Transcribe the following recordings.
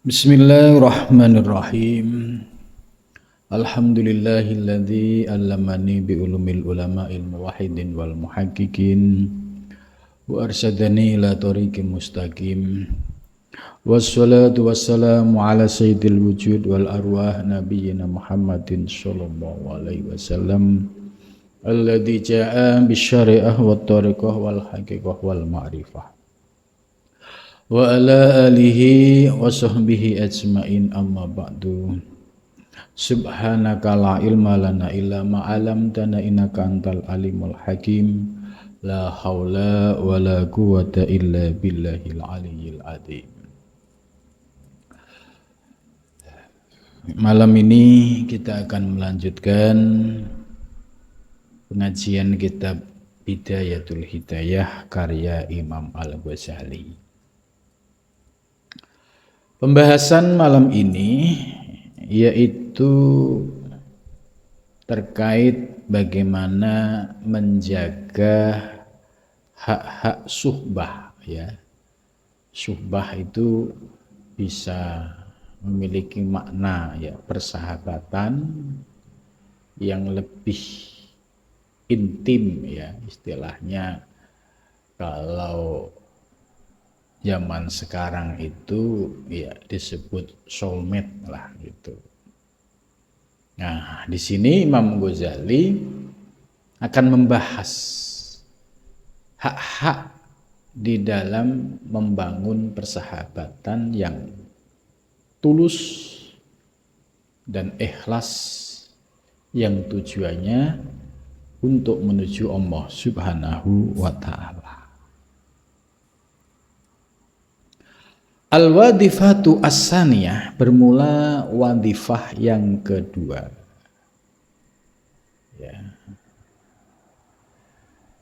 Bismillahirrahmanirrahim. Alhamdulillahilladzi allamani bi ulumil ulama'il muwahhidin wal muhaqqiqin wa arsyadani ila tariqim mustaqim. Wassalatu wassalamu ala sayyidil wujud wal arwah nabiyyina Muhammadin sallallahu alaihi wasallam alladzi jaa'a bisyari'ah wat tariqah wal haqiqah wal ma'rifah. Wa ala alihi wa sahbihi ajmain amma ba'du. Subhanaka la ilma lana illa ma 'allamtana innaka antal alimul hakim. La haula wa la quwwata illa billahil aliyyil azim. Malam ini kita akan melanjutkan pengajian kitab Bidayatul Hidayah karya Imam Al-Ghazali. Pembahasan malam ini yaitu terkait bagaimana menjaga hak-hak suhbah ya. Suhbah itu bisa memiliki makna ya persahabatan yang lebih intim ya istilahnya. Kalau zaman sekarang itu ya disebut soulmate lah gitu. Nah, di sini Imam Ghazali akan membahas hak-hak di dalam membangun persahabatan yang tulus dan ikhlas yang tujuannya untuk menuju Allah Subhanahu wa ta'ala. Al-wadifatu as-saniyah bermula wadifah yang kedua. Ya.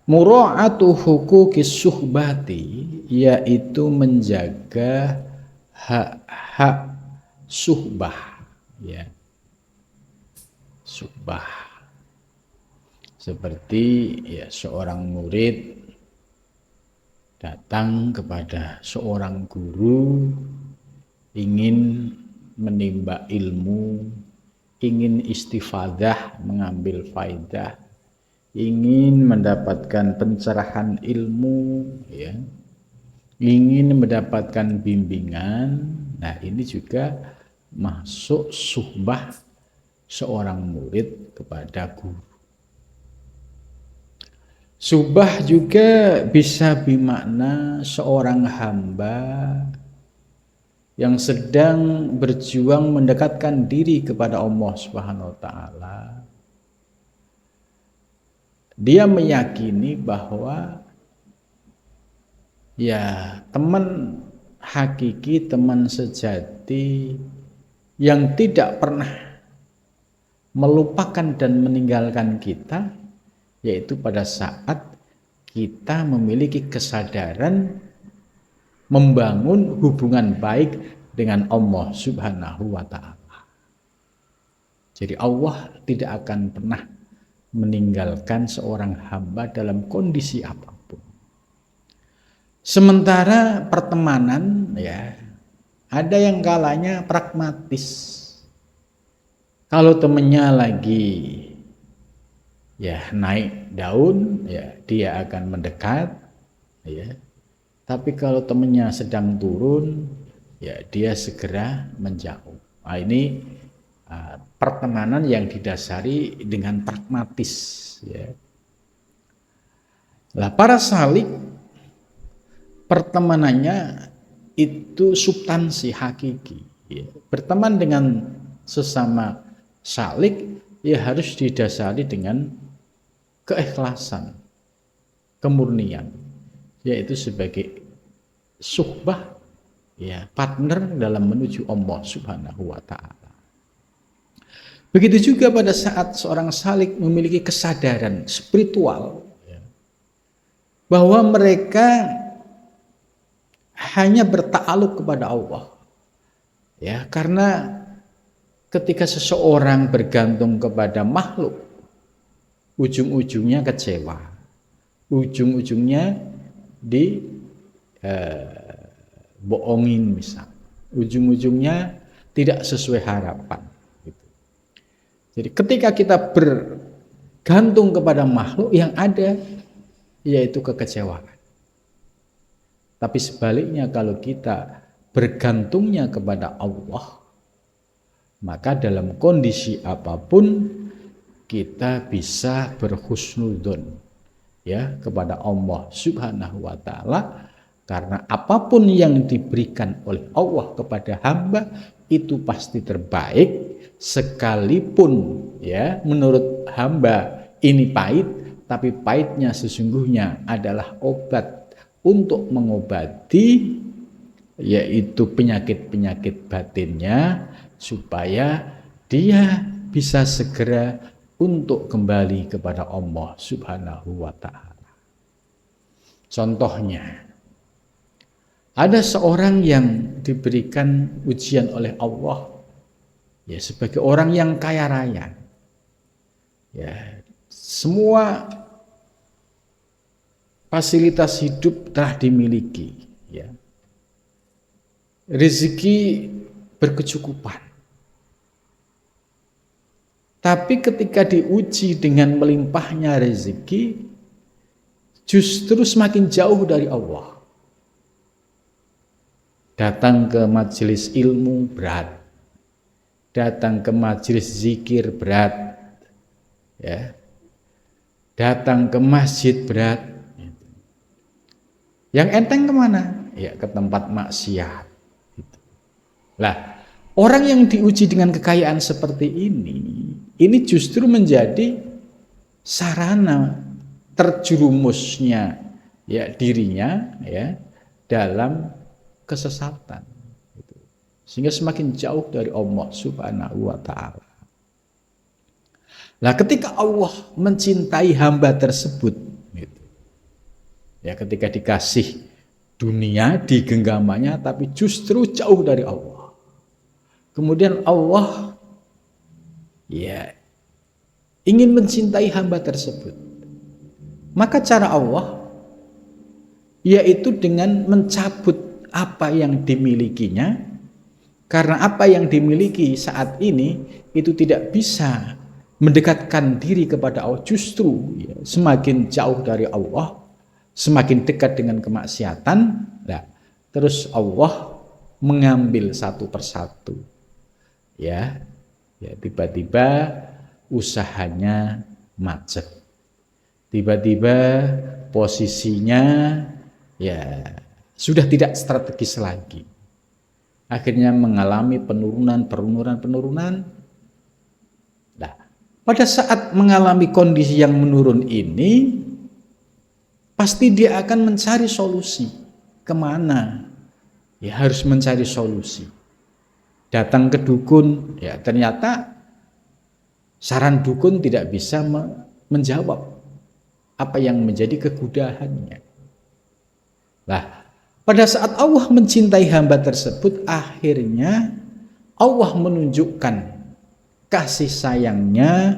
Mura'atu huquqis suhbati yaitu menjaga hak-hak suhbah ya. Suhbah. Seperti ya seorang murid datang kepada seorang guru, ingin menimba ilmu, ingin istifadah, mengambil faidah, ingin mendapatkan pencerahan ilmu, ya, ingin mendapatkan bimbingan. Nah, ini juga masuk suhbah seorang murid kepada guru. Suhbah juga bisa bermakna seorang hamba yang sedang berjuang mendekatkan diri kepada Allah Subhanahu wa ta'ala. Dia meyakini bahwa ya teman hakiki, teman sejati yang tidak pernah melupakan dan meninggalkan kita, yaitu pada saat kita memiliki kesadaran membangun hubungan baik dengan Allah Subhanahu wa ta'ala. Jadi Allah tidak akan pernah meninggalkan seorang hamba dalam kondisi apapun. Sementara pertemanan ya ada yang kalanya pragmatis. Kalau temennya lagi ya naik daun, ya dia akan mendekat, ya. Tapi kalau temannya sedang turun, ya dia segera menjauh. Nah, ini pertemanan yang didasari dengan pragmatis, ya. Lah para salik pertemanannya itu substansi hakiki, ya. Berteman dengan sesama salik ya harus didasari dengan keikhlasan, kemurnian, yaitu sebagai suhbah ya partner dalam menuju Allah Subhanahu wa ta'ala. Begitu juga pada saat seorang salik memiliki kesadaran spiritual ya, bahwa mereka hanya bertakluk kepada Allah ya, karena ketika seseorang bergantung kepada makhluk, ujung-ujungnya kecewa, ujung-ujungnya bohongin misal, ujung-ujungnya tidak sesuai harapan. Gitu. Jadi ketika kita bergantung kepada makhluk, yang ada yaitu kekecewaan. Tapi sebaliknya kalau kita bergantungnya kepada Allah, maka dalam kondisi apapun kita bisa berhusnudzon ya kepada Allah Subhanahu wa taala, karena apapun yang diberikan oleh Allah kepada hamba itu pasti terbaik, sekalipun ya menurut hamba ini pahit, tapi pahitnya sesungguhnya adalah obat untuk mengobati yaitu penyakit-penyakit batinnya, supaya dia bisa segera untuk kembali kepada Allah Subhanahu wa ta'ala. Contohnya, ada seorang yang diberikan ujian oleh Allah ya sebagai orang yang kaya raya. Ya, semua fasilitas hidup telah dimiliki, ya. Rezeki berkecukupan. Tapi ketika diuji dengan melimpahnya rezeki, justru semakin jauh dari Allah. Datang ke majelis ilmu berat, datang ke majelis zikir berat, ya. Datang ke masjid berat. Yang enteng kemana? Ya ke tempat maksiat. Lah, orang yang diuji dengan kekayaan seperti ini justru menjadi sarana terjerumusnya ya dirinya ya dalam kesesatan. Sehingga semakin jauh dari Allah Subhanahu wa ta'ala. Nah, ketika Allah mencintai hamba tersebut, ya ketika dikasih dunia digenggamannya, tapi justru jauh dari Allah. Kemudian Allah ya ingin mencintai hamba tersebut. Maka cara Allah yaitu dengan mencabut apa yang dimilikinya, karena apa yang dimiliki saat ini itu tidak bisa mendekatkan diri kepada Allah, justru ya, semakin jauh dari Allah, semakin dekat dengan kemaksiatan. Nah, terus Allah mengambil satu persatu, ya tiba-tiba usahanya macet, tiba-tiba posisinya ya sudah tidak strategis lagi, akhirnya mengalami penurunan. Nah, pada saat mengalami kondisi yang menurun ini, pasti dia akan mencari solusi. Kemana? Ya harus mencari solusi. Datang ke dukun, ya ternyata saran dukun tidak bisa menjawab apa yang menjadi kegudahannya. Nah, pada saat Allah mencintai hamba tersebut, akhirnya Allah menunjukkan kasih sayangnya.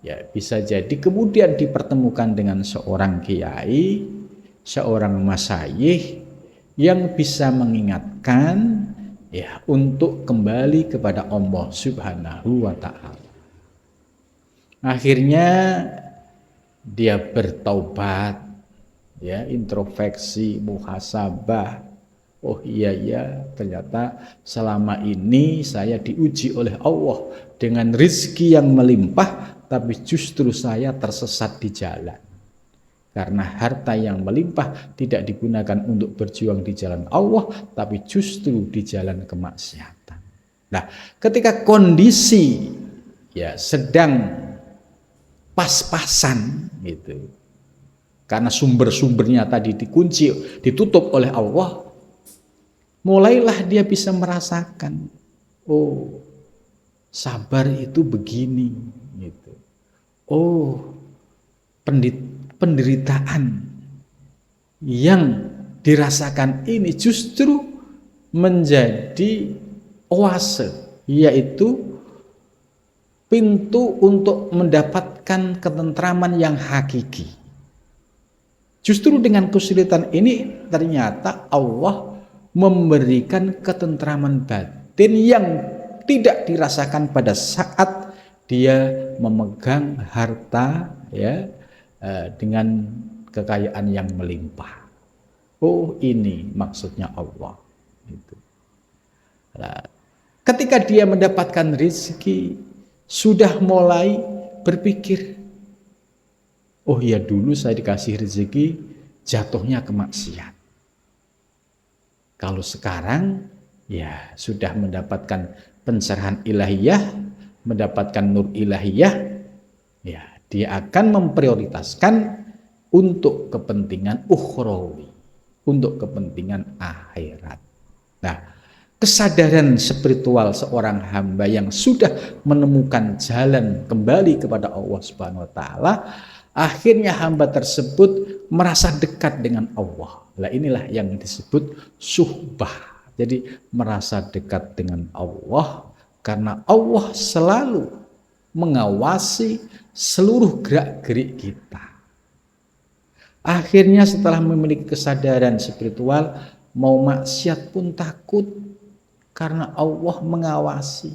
Ya, bisa jadi kemudian dipertemukan dengan seorang kiai, seorang masyayikh yang bisa mengingatkan ya untuk kembali kepada Allah Subhanahu wa ta'ala. Akhirnya dia bertaubat, ya, introspeksi, muhasabah. Oh iya, ternyata selama ini saya diuji oleh Allah dengan rezeki yang melimpah, tapi justru saya tersesat di jalan. Karena harta yang melimpah tidak digunakan untuk berjuang di jalan Allah, tapi justru di jalan kemaksiatan. Nah, ketika kondisi ya sedang pas-pasan gitu, karena sumber-sumbernya tadi dikunci, ditutup oleh Allah, mulailah dia bisa merasakan, oh sabar itu begini gitu. Oh, penderitaan yang dirasakan ini justru menjadi oase, yaitu pintu untuk mendapatkan ketentraman yang hakiki. Justru dengan kesulitan ini ternyata Allah memberikan ketentraman batin yang tidak dirasakan pada saat dia memegang harta ya dengan kekayaan yang melimpah. Oh, ini maksudnya Allah. Gitu. Nah, ketika dia mendapatkan rezeki, sudah mulai berpikir, oh ya dulu saya dikasih rezeki, jatuhnya ke maksiat. Kalau sekarang ya sudah mendapatkan pencerahan ilahiyah, mendapatkan nur ilahiyah, ya dia akan memprioritaskan untuk kepentingan ukhrawi, untuk kepentingan akhirat. Nah, kesadaran spiritual seorang hamba yang sudah menemukan jalan kembali kepada Allah Subhanahu wa taala, akhirnya hamba tersebut merasa dekat dengan Allah. Nah, inilah yang disebut suhbah. Jadi merasa dekat dengan Allah karena Allah selalu mengawasi seluruh gerak-gerik kita. Akhirnya setelah memiliki kesadaran spiritual, mau maksiat pun takut karena Allah mengawasi.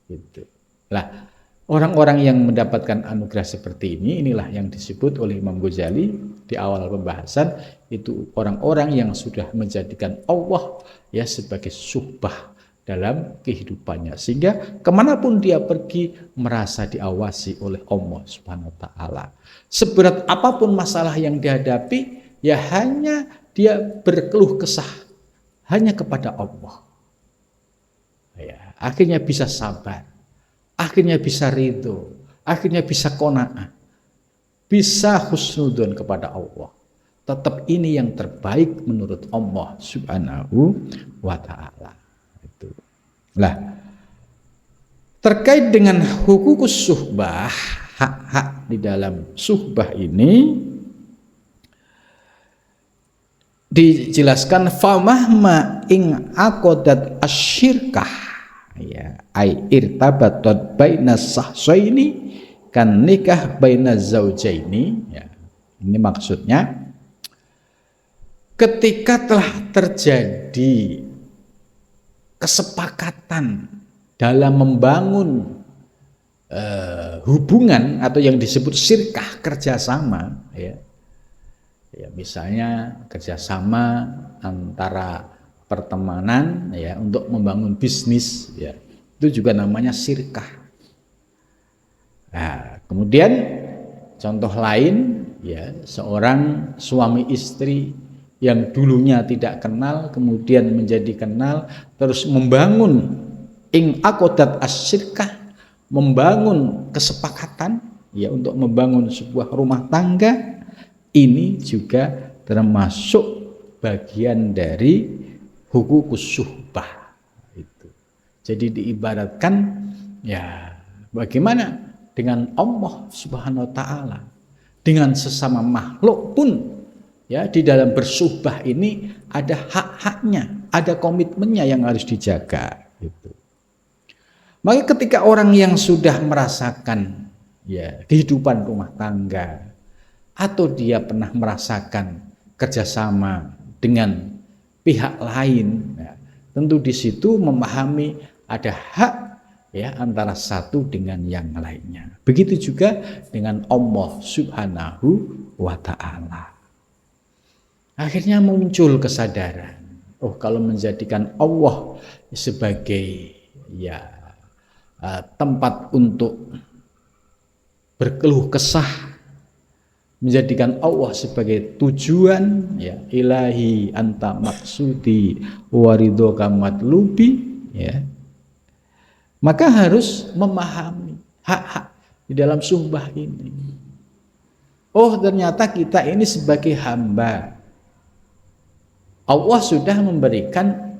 Gitu. Lah, orang-orang yang mendapatkan anugerah seperti ini, inilah yang disebut oleh Imam Ghazali di awal pembahasan, itu orang-orang yang sudah menjadikan Allah ya sebagai suhbah dalam kehidupannya, sehingga kemanapun dia pergi merasa diawasi oleh Allah Subhanahu wa taala. Seberat apapun masalah yang dihadapi, ya hanya dia berkeluh kesah hanya kepada Allah. Ya, akhirnya bisa sabar, akhirnya bisa ridho, akhirnya bisa qanaah, bisa husnudzon kepada Allah. Tetap ini yang terbaik menurut Allah Subhanahu wa taala. Itu. Lah, terkait dengan hukukus suhbah, hak-hak di dalam suhbah ini dijelaskan famahma ing aqadat asyirkah ya ai irtabatat baina sahsaini kan nikah baina zaujaini ya. Ini maksudnya ketika telah terjadi kesepakatan dalam membangun hubungan atau yang disebut syirkah, kerjasama ya. Ya, misalnya kerjasama antara pertemanan ya untuk membangun bisnis ya, itu juga namanya syirkah. Nah, kemudian contoh lain ya, seorang suami istri yang dulunya tidak kenal kemudian menjadi kenal, terus membangun ing aqadat asyirkah, membangun kesepakatan ya untuk membangun sebuah rumah tangga. Ini juga termasuk bagian dari hukukus suhbah itu. Jadi diibaratkan ya bagaimana dengan Allah Subhanahu wa taala, dengan sesama makhluk pun ya di dalam bersuhbah ini ada hak-haknya, ada komitmennya yang harus dijaga gitu. Maka ketika orang yang sudah merasakan ya kehidupan rumah tangga, atau dia pernah merasakan kerjasama dengan pihak lain, ya, tentu di situ memahami ada hak ya antara satu dengan yang lainnya. Begitu juga dengan Allah Subhanahu wa taala. Akhirnya muncul kesadaran, oh kalau menjadikan Allah sebagai ya tempat untuk berkeluh kesah, menjadikan Allah sebagai tujuan ya ilahi anta maksudi waridhoka matlubi ya, maka harus memahami hak-hak di dalam suhbah ini. Oh ternyata kita ini sebagai hamba, Allah sudah memberikan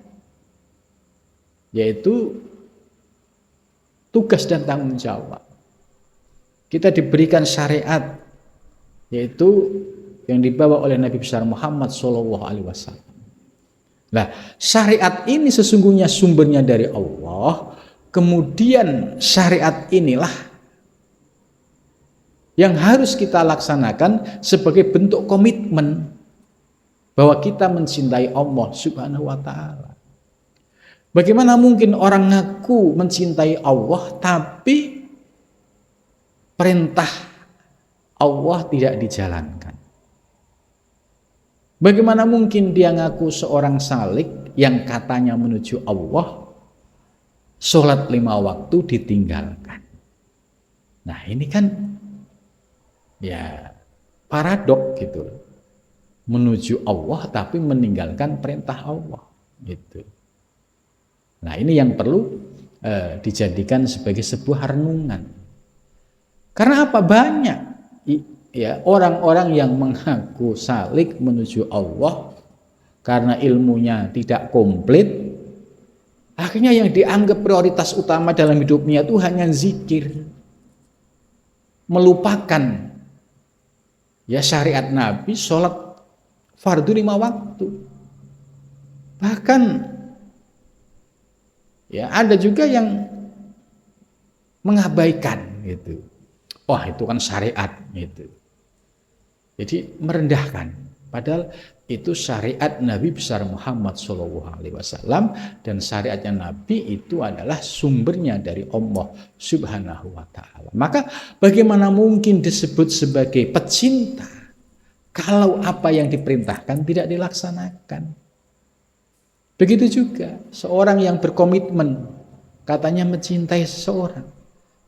yaitu tugas dan tanggung jawab. Kita diberikan syariat yaitu yang dibawa oleh Nabi besar Muhammad SAW. Nah, syariat ini sesungguhnya sumbernya dari Allah. Kemudian syariat inilah yang harus kita laksanakan sebagai bentuk komitmen bahwa kita mencintai Allah Subhanahu wa taala. Bagaimana mungkin orang ngaku mencintai Allah tapi perintah Allah tidak dijalankan? Bagaimana mungkin dia ngaku seorang salik yang katanya menuju Allah, sholat 5 waktu ditinggalkan? Nah ini kan ya paradok gitu, menuju Allah tapi meninggalkan perintah Allah gitu. Nah ini yang perlu dijadikan sebagai sebuah renungan. Karena apa? Banyak ya orang-orang yang mengaku salik menuju Allah karena ilmunya tidak komplit, akhirnya yang dianggap prioritas utama dalam hidupnya itu hanya zikir, melupakan ya syariat Nabi, sholat fardu 5 waktu. Bahkan ya ada juga yang mengabaikan gitu. Wah itu kan syariat gitu. Jadi merendahkan. Padahal itu syariat Nabi besar Muhammad SAW, dan syariatnya Nabi itu adalah sumbernya dari Allah Subhanahu wa taala. Maka bagaimana mungkin disebut sebagai pecinta kalau apa yang diperintahkan tidak dilaksanakan? Begitu juga seorang yang berkomitmen katanya mencintai seseorang,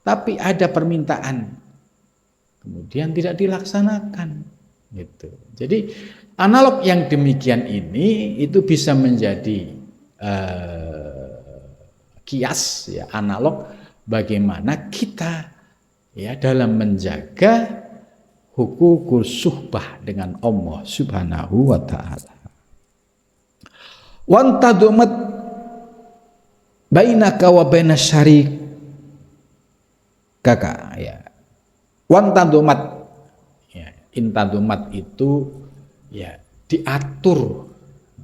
tapi ada permintaan kemudian tidak dilaksanakan gitu. Jadi analog yang demikian ini itu bisa menjadi kias ya, analog bagaimana kita ya dalam menjaga huququs suhbah dengan Allah Subhanahu wa taala. Wan tadumat bainaka wa baina syarik kakak ya. Wan tadumat ya, intadumat itu ya diatur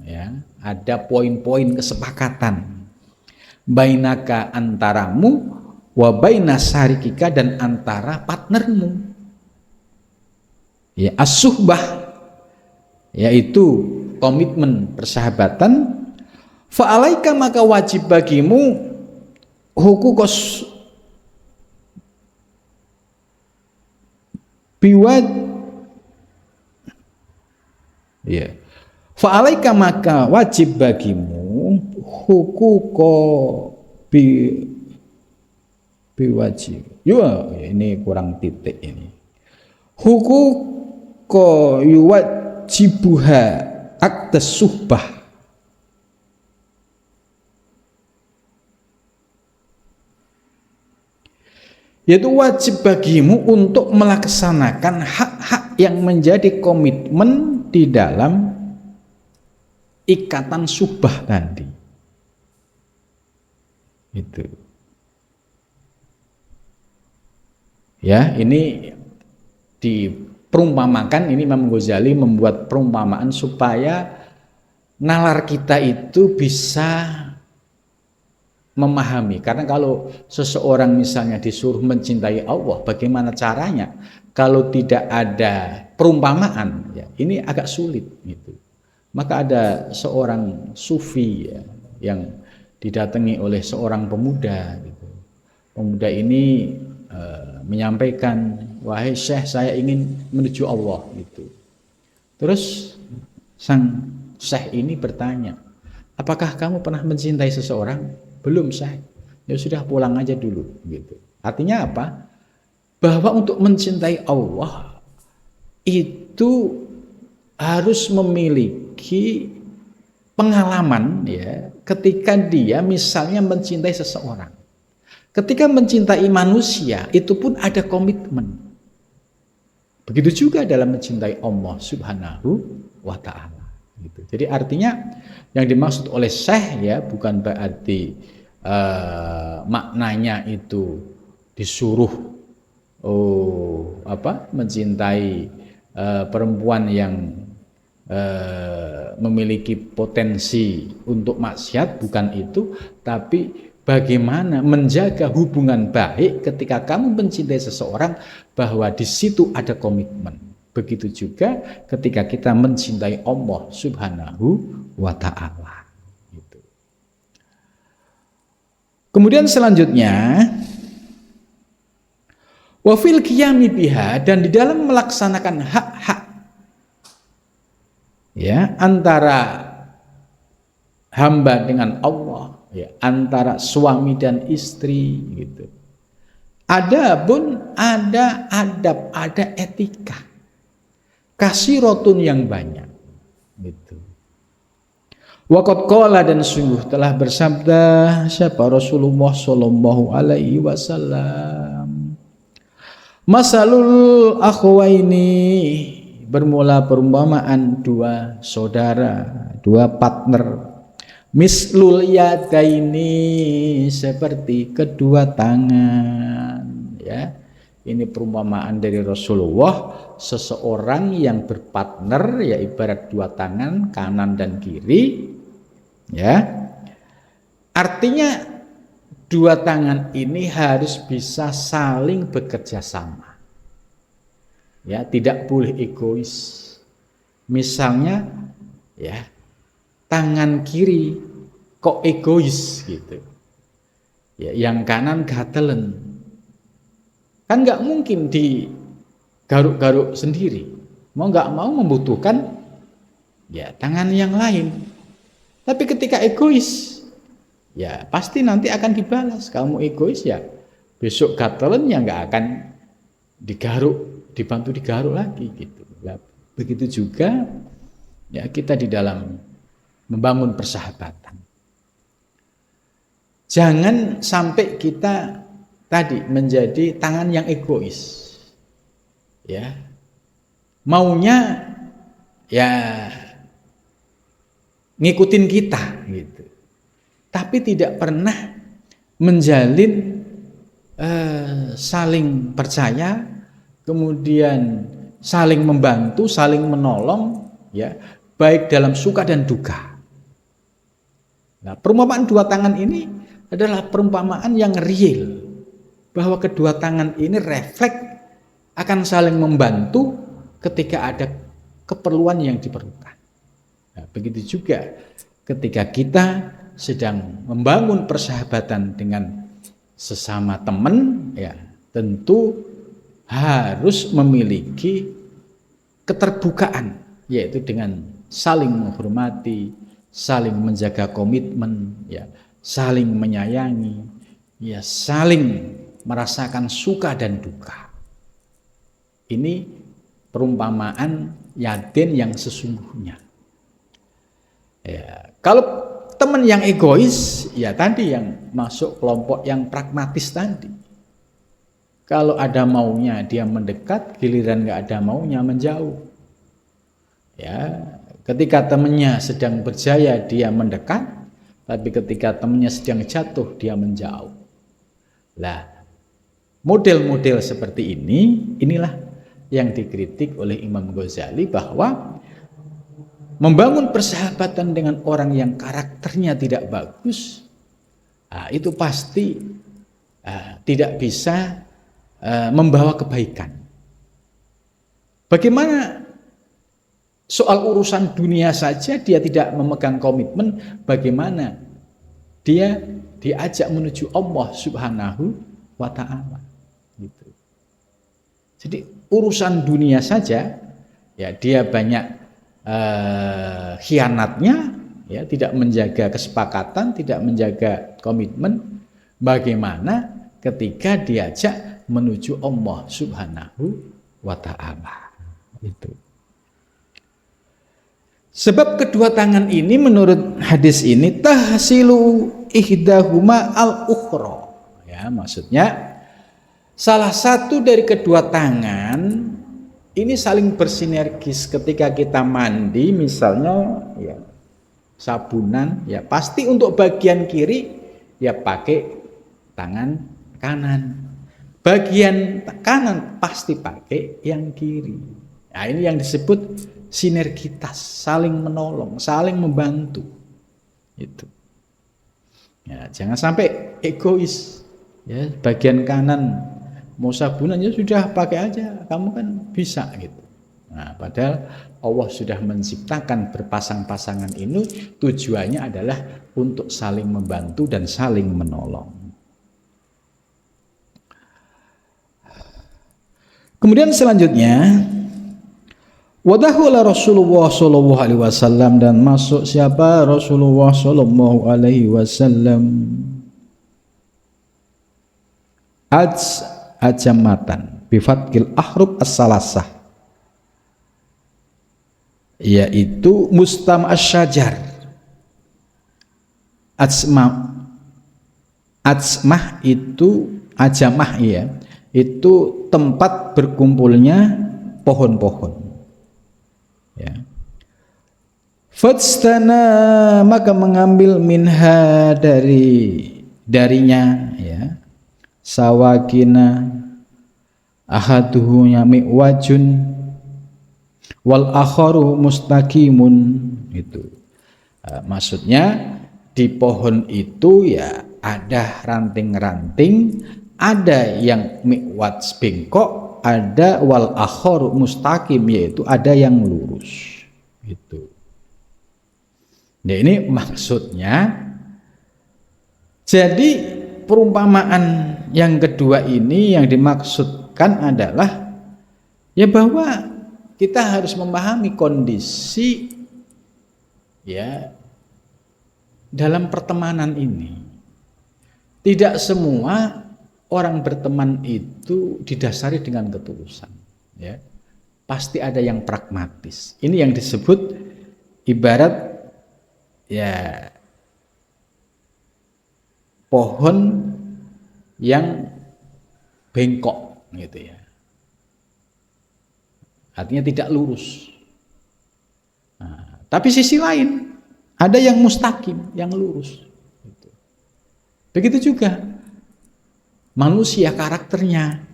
ya, ada poin-poin kesepakatan bainaka antaramu wa baina syarikika dan antara partnermu ya, as-suhbah yaitu komitmen persahabatan. Fa'alaika maka wajib bagimu hukukos biwad ya. Fa'alaika maka wajib bagimu hukuko biwajib. Ya, ini kurang titik ini. Hukuko yuwajibuha aktes suhbah. Yaitu wajib bagimu untuk melaksanakan hak-hak yang menjadi komitmen di dalam ikatan suhbah tadi. Itu. Ya, ini diperumpamakan, ini Imam Ghazali membuat perumpamaan supaya nalar kita itu bisa memahami. Karena kalau seseorang misalnya disuruh mencintai Allah, bagaimana caranya? Kalau tidak ada perumpamaan, ya, ini agak sulit gitu. Maka ada seorang sufi ya, yang didatangi oleh seorang pemuda gitu. Pemuda ini menyampaikan, wahai Syekh, saya ingin menuju Allah gitu. Terus sang Syekh ini bertanya, apakah kamu pernah mencintai seseorang? Belum, Syekh. Ya sudah, pulang aja dulu gitu. Artinya apa? Bahwa untuk mencintai Allah itu harus memiliki pengalaman ya, ketika dia misalnya mencintai seseorang. Ketika mencintai manusia itu pun ada komitmen. Begitu juga dalam mencintai Allah Subhanahu wa taala gitu. Jadi artinya yang dimaksud oleh Syekh ya bukan berarti maknanya itu disuruh mencintai perempuan yang memiliki potensi untuk maksiat, bukan itu, tapi bagaimana menjaga hubungan baik ketika kamu mencintai seseorang, bahwa di situ ada komitmen. Begitu juga ketika kita mencintai Allah Subhanahu wa Ta'ala. Gitu. Kemudian selanjutnya, wa fil qiyami biha, dan di dalam melaksanakan hak-hak ya antara hamba dengan Allah, ya, antara suami dan istri gitu. Adabun, ada adab, ada etika. Kasirotun yang banyak gitu. Waqad qala, dan sungguh telah bersabda siapa Rasulullah sallallahu alaihi wasallam, masalul akhwaini, bermula perumpamaan dua saudara, dua partner, mislul yadaini, seperti kedua tangan, ya. Ini perumpamaan dari Rasulullah, seseorang yang berpartner, ya ibarat dua tangan kanan dan kiri, ya. Artinya dua tangan ini harus bisa saling bekerja sama. Ya, tidak boleh egois. Misalnya, ya, tangan kiri kok egois gitu. Ya, yang kanan gatelen. Kan nggak mungkin digaruk-garuk sendiri. Mau nggak mau membutuhkan ya tangan yang lain. Tapi ketika egois, ya pasti nanti akan dibalas. Kamu egois ya, besok gatelen ya nggak akan dibantu digaruk lagi gitu. Nah, begitu juga ya kita di dalam membangun persahabatan. Jangan sampai kita tadi menjadi tangan yang egois, ya, maunya ya ngikutin kita gitu, tapi tidak pernah menjalin saling percaya, kemudian saling membantu, saling menolong, ya, baik dalam suka dan duka. Nah, perumpamaan dua tangan ini adalah perumpamaan yang real, bahwa kedua tangan ini refleks akan saling membantu ketika ada keperluan yang diperlukan. Nah, begitu juga ketika kita sedang membangun persahabatan dengan sesama teman, ya tentu harus memiliki keterbukaan, yaitu dengan saling menghormati, saling menjaga komitmen, ya, saling menyayangi, ya, saling merasakan suka dan duka. Ini perumpamaan yaden yang sesungguhnya. Ya, kalau teman yang egois, ya tadi yang masuk kelompok yang pragmatis tadi. Kalau ada maunya dia mendekat, giliran nggak ada maunya menjauh. Ya, ketika temannya sedang berjaya dia mendekat, tapi ketika temannya sedang jatuh dia menjauh. Lah, model-model seperti inilah yang dikritik oleh Imam Ghazali, bahwa membangun persahabatan dengan orang yang karakternya tidak bagus, itu pasti tidak bisa membawa kebaikan. Bagaimana soal urusan dunia saja dia tidak memegang komitmen, bagaimana dia diajak menuju Allah Subhanahu wa Ta'ala gitu. Jadi urusan dunia saja ya dia banyak khianatnya, ya, tidak menjaga kesepakatan, tidak menjaga komitmen. Bagaimana ketika diajak menuju Allah Subhanahu wa Ta'ala itu. Sebab kedua tangan ini menurut hadis ini tahsilu ihdahuma al-ukhra. Ya, maksudnya salah satu dari kedua tangan ini saling bersinergis. Ketika kita mandi misalnya, ya, sabunan, ya pasti untuk bagian kiri ya pakai tangan kanan, bagian kanan pasti pakai yang kiri. Nah, ini yang disebut sinergitas, saling menolong, saling membantu. Itu. Ya, jangan sampai egois. Ya, bagian kanan mau sabunan ya sudah pakai aja, kamu kan bisa gitu. Nah, padahal Allah sudah menciptakan berpasang-pasangan ini tujuannya adalah untuk saling membantu dan saling menolong. Kemudian selanjutnya wadahula Rasulullah Shallallahu Alaihi Wasallam, dan masuk siapa? Rasulullah Shallallahu Alaihi Wasallam. Ajamatan bifatkil ahrub as-salasah, yaitu mustam asyajar. Ajmah itu ajamah, ya, itu tempat berkumpulnya pohon-pohon. Ya. Fadstana, maka mengambil minha darinya, ya, sawakina ahaduhunya mi'wajun wal akharu mustaqimun. Itu maksudnya di pohon itu ya ada ranting-ranting, ada yang mi'waj bengkok, ada wal akharu mustaqim, yaitu ada yang lurus. Gitu. Nah, ini maksudnya. Jadi perumpamaan yang kedua ini yang dimaksudkan adalah ya bahwa kita harus memahami kondisi, ya, dalam pertemanan ini. Tidak semua orang berteman itu didasari dengan ketulusan, ya. Pasti ada yang pragmatis. Ini yang disebut ibarat, ya, pohon yang bengkok, gitu ya. Artinya tidak lurus. Nah, tapi sisi lain ada yang mustaqim, yang lurus. Gitu. Begitu juga manusia karakternya.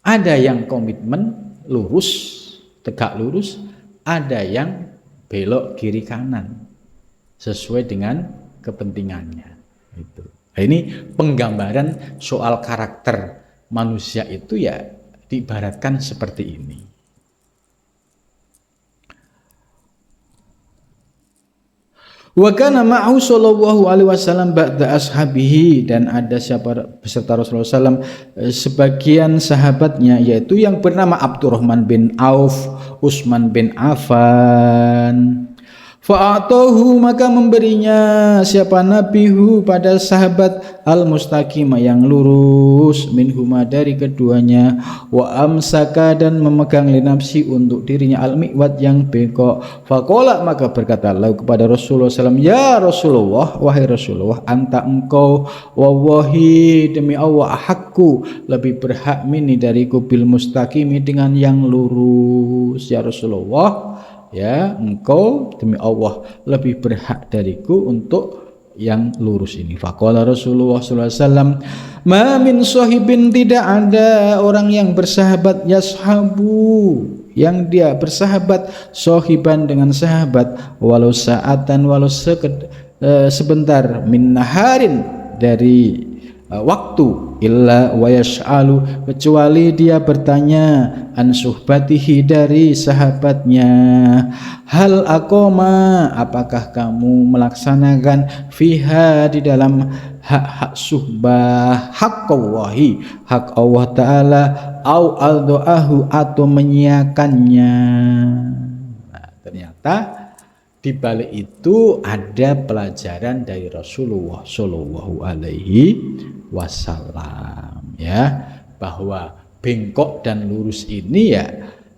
Ada yang komitmen lurus, tegak lurus, ada yang belok kiri kanan sesuai dengan kepentingannya. Itu. Nah, ini penggambaran soal karakter manusia itu ya diibaratkan seperti ini. Wa kana ma'hu sallallahu alaihi wasallam ba'da ashabihi, dan ada siapa beserta Rasulullah SAW sebagian sahabatnya, yaitu yang bernama Abdurrahman bin Auf, Utsman bin Affan. Fa'atahu, maka memberinya siapa nabihu pada sahabat al-mustaqimah yang lurus, minhuma dari keduanya, wa amsaka dan memegang linapsi untuk dirinya al-mi'wad yang bengkok. Faqala, maka berkata lalu kepada Rasulullah SAW, ya Rasulullah, wahai Rasulullah, anta engkau, wallahi demi Allah, ahakku lebih berhak mini dariku bil mustaqimi dengan yang lurus. Ya Rasulullah, ya, engkau demi Allah lebih berhak dariku untuk yang lurus ini. Faqala Rasulullah SAW, ma min sahibin, tidak ada orang yang bersahabat, yashabu, yang dia bersahabat, sahiban dengan sahabat, walau saatan, walau sebentar, min naharin, dari waktu, illa wa yas'alu, kecuali dia bertanya, an suhbatihi, dari sahabatnya, hal aqoma, apakah kamu melaksanakan, fiha, di dalam hak-hak suhbah, hak Allahi, hak Allah Ta'ala, au aldoahu, atau menyiakannya. Nah, ternyata di balik itu ada pelajaran dari Rasulullah Shallallahu Alaihi Wasallam, ya, bahwa bengkok dan lurus ini ya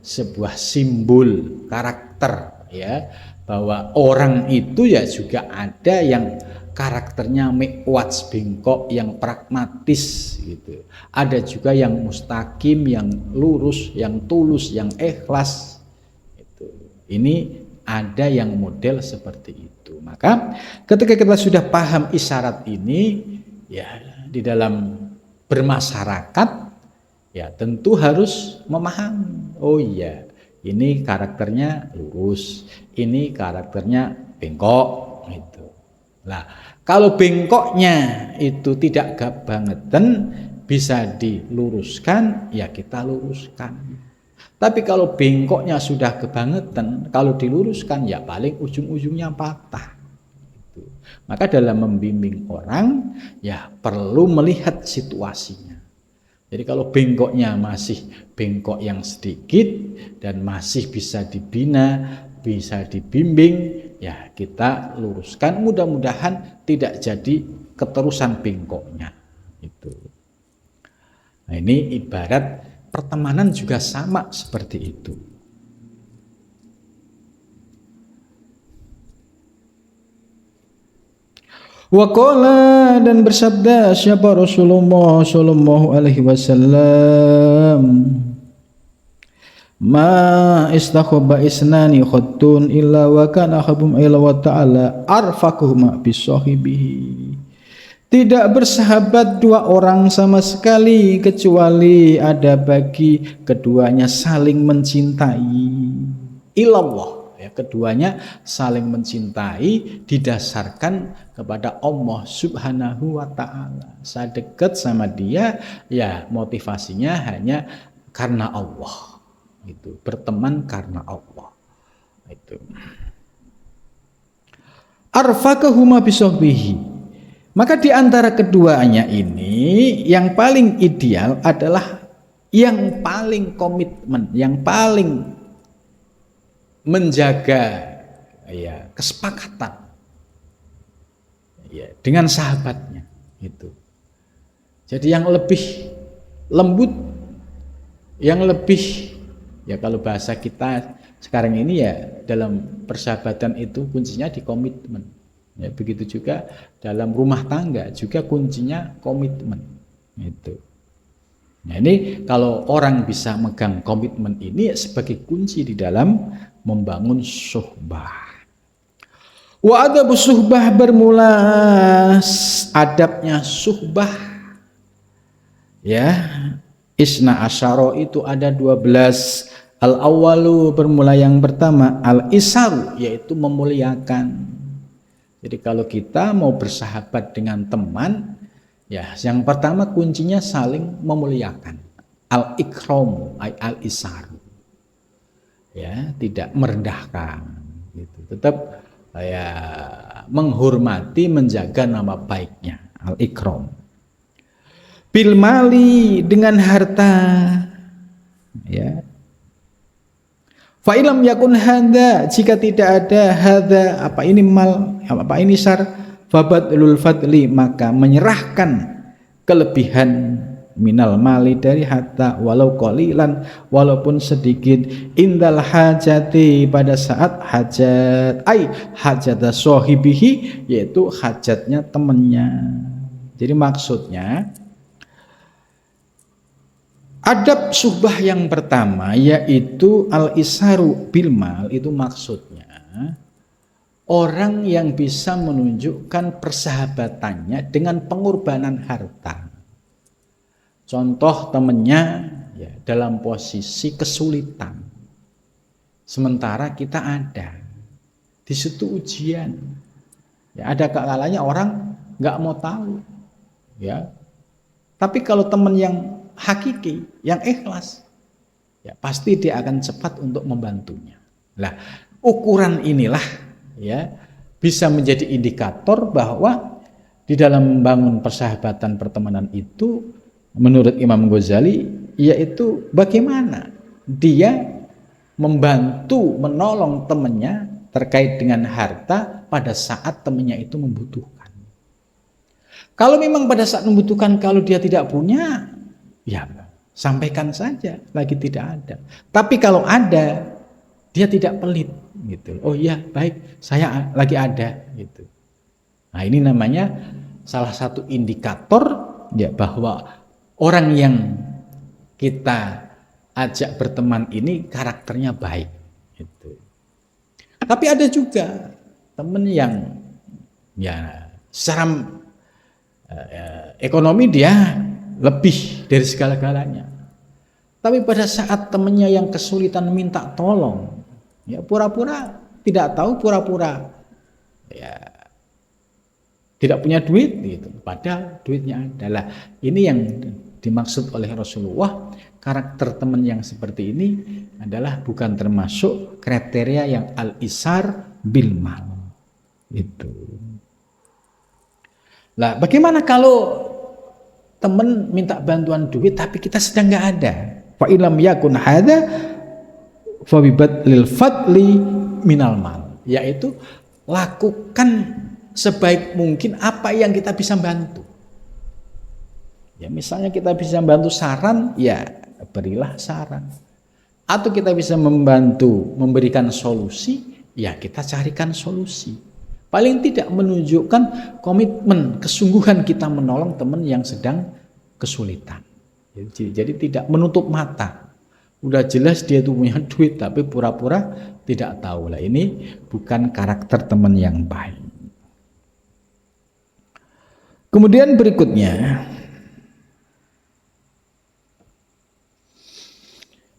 sebuah simbol karakter, ya, bahwa orang itu ya juga ada yang karakternya mi'waj bengkok, yang pragmatis gitu. Ada juga yang mustaqim, yang lurus, yang tulus, yang ikhlas. Itu. Ini ada yang model seperti itu. Maka ketika kita sudah paham isyarat ini, ya, di dalam bermasyarakat, ya tentu harus memahami, oh iya, ini karakternya lurus, ini karakternya bengkok gitu. Nah, kalau bengkoknya itu tidak kebangetan, bisa diluruskan, ya kita luruskan Tapi kalau bengkoknya sudah kebangetan, kalau diluruskan ya paling ujung-ujungnya patah. Gitu. Maka dalam membimbing orang ya perlu melihat situasinya. Jadi kalau bengkoknya masih bengkok yang sedikit dan masih bisa dibina, bisa dibimbing, ya kita luruskan. Mudah-mudahan tidak jadi keterusan bengkoknya. Itu. Nah, ini ibarat pertemanan juga sama seperti itu. Waqala, dan bersabda siapa Rasulullah sallallahu alaihi wasallam, ma istakhoba isnani khattun illa wa kana habum ila wa ta'ala arfakuhuma bisahibihi. Tidak bersahabat dua orang sama sekali kecuali ada bagi keduanya saling mencintai. Ilallah. Keduanya saling mencintai didasarkan kepada Allah Subhanahu wa ta'ala. Saya dekat sama dia, ya motivasinya hanya karena Allah. Itu, berteman karena Allah. Itu. Arfaqahuma bisahbihi. Maka di antara keduanya ini yang paling ideal adalah yang paling komitmen, yang paling menjaga ya kesepakatan ya dengan sahabatnya itu. Jadi yang lebih lembut, yang lebih ya kalau bahasa kita sekarang ini ya dalam persahabatan itu kuncinya di komitmen. Ya, begitu juga dalam rumah tangga juga kuncinya komitmen itu. Nah, ini kalau orang bisa megang komitmen ini sebagai kunci di dalam membangun suhbah. Wa adabu suhbah bermula adabnya suhbah. Ya, isna asyara itu ada 12. Al-awwalu bermula yang pertama al-isaru, yaitu memuliakan. Jadi kalau kita mau bersahabat dengan teman, ya yang pertama kuncinya saling memuliakan. Al-ikramu, al-isaru. Ya, tidak merendahkan gitu. Tetap ya menghormati, menjaga nama baiknya, al-ikram. Bil mali, dengan harta, ya. Fa ilam yakun hadza, jika tidak ada hadza, apa ini mal, apa ini sar, fabadlul fadli, maka menyerahkan kelebihan minal mali dari harta walau qalilan, walaupun sedikit, indal hajati, pada saat hajat, ai hajata sahibihi, yaitu hajatnya temannya. Jadi maksudnya adab suhbah yang pertama yaitu al-isaru bil mal, itu maksudnya orang yang bisa menunjukkan persahabatannya dengan pengorbanan harta. Contoh temennya ya, dalam posisi kesulitan, sementara kita ada di situ ujian. Ya, ada kalanya orang nggak mau tahu, ya. Tapi kalau teman yang hakiki, yang ikhlas, ya pasti dia akan cepat untuk membantunya. Nah, ukuran inilah ya bisa menjadi indikator bahwa di dalam membangun persahabatan pertemanan itu, menurut Imam Ghazali, yaitu bagaimana dia membantu, menolong temannya terkait dengan harta pada saat temannya itu membutuhkan. Kalau memang pada saat membutuhkan, kalau dia tidak punya, ya sampaikan saja, lagi tidak ada. Tapi kalau ada, dia tidak pelit gitu. Oh iya, baik, saya lagi ada gitu. Nah, ini namanya salah satu indikator ya bahwa orang yang kita ajak berteman ini karakternya baik gitu. Tapi ada juga teman yang ya secara ekonomi dia lebih dari segala-galanya. Tapi pada saat temannya yang kesulitan minta tolong, ya pura-pura tidak tahu, pura-pura ya tidak punya duit gitu. Padahal duitnya adalah ini yang dimaksud oleh Rasulullah, karakter teman yang seperti ini adalah bukan termasuk kriteria yang al-isar bil mal. Itu. Lah, bagaimana kalau teman minta bantuan duit tapi kita sedang nggak ada? Fa ilam yakun hadza fa bibat lil fadli minal mal, yaitu lakukan sebaik mungkin apa yang kita bisa bantu. Ya, misalnya kita bisa bantu saran, ya berilah saran. Atau kita bisa membantu memberikan solusi, ya kita carikan solusi. Paling tidak menunjukkan komitmen, kesungguhan kita menolong teman yang sedang kesulitan. Jadi tidak menutup mata. Udah jelas dia itu punya duit tapi pura-pura tidak tahu. Lah, ini bukan karakter teman yang baik. Kemudian berikutnya,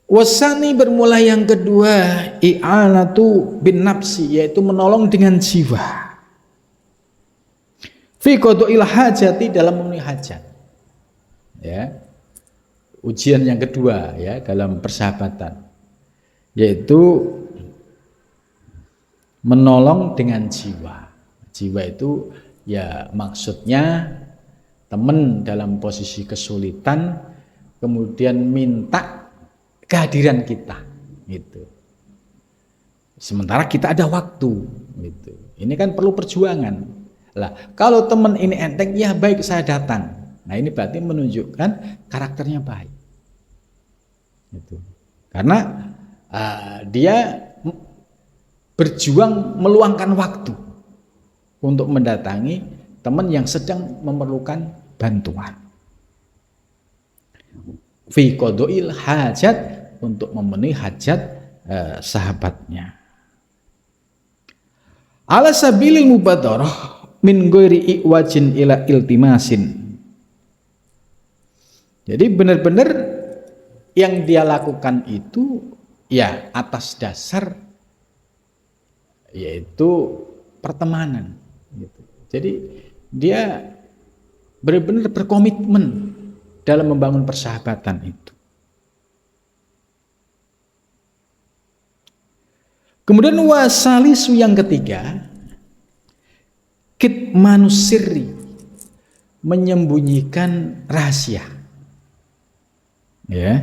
wasani bermula yang kedua, i'anatu bin nafsi, yaitu menolong dengan jiwa. Fi qada'il hajati, dalam memenuhi hajat. Ya. Ujian yang kedua ya dalam persahabatan, yaitu menolong dengan jiwa. Jiwa itu ya maksudnya teman dalam posisi kesulitan kemudian minta kehadiran kita gitu. Sementara kita ada waktu gitu. Ini kan perlu perjuangan. Lah, kalau teman ini enteng, ya baik saya datang. Nah, ini berarti menunjukkan karakternya baik. Gitu. Karena dia berjuang meluangkan waktu untuk mendatangi teman yang sedang memerlukan bantuan. Fi qada'il hajat, untuk memenuhi hajat sahabatnya. Ala sabilil mubadarah min ghairi iwajin ila iltimasin. Jadi benar-benar yang dia lakukan itu ya atas dasar yaitu pertemanan gitu. Jadi dia benar-benar berkomitmen dalam membangun persahabatan itu. Kemudian wasalisu yang ketiga, kitmanus sirri, menyembunyikan rahasia. Ya.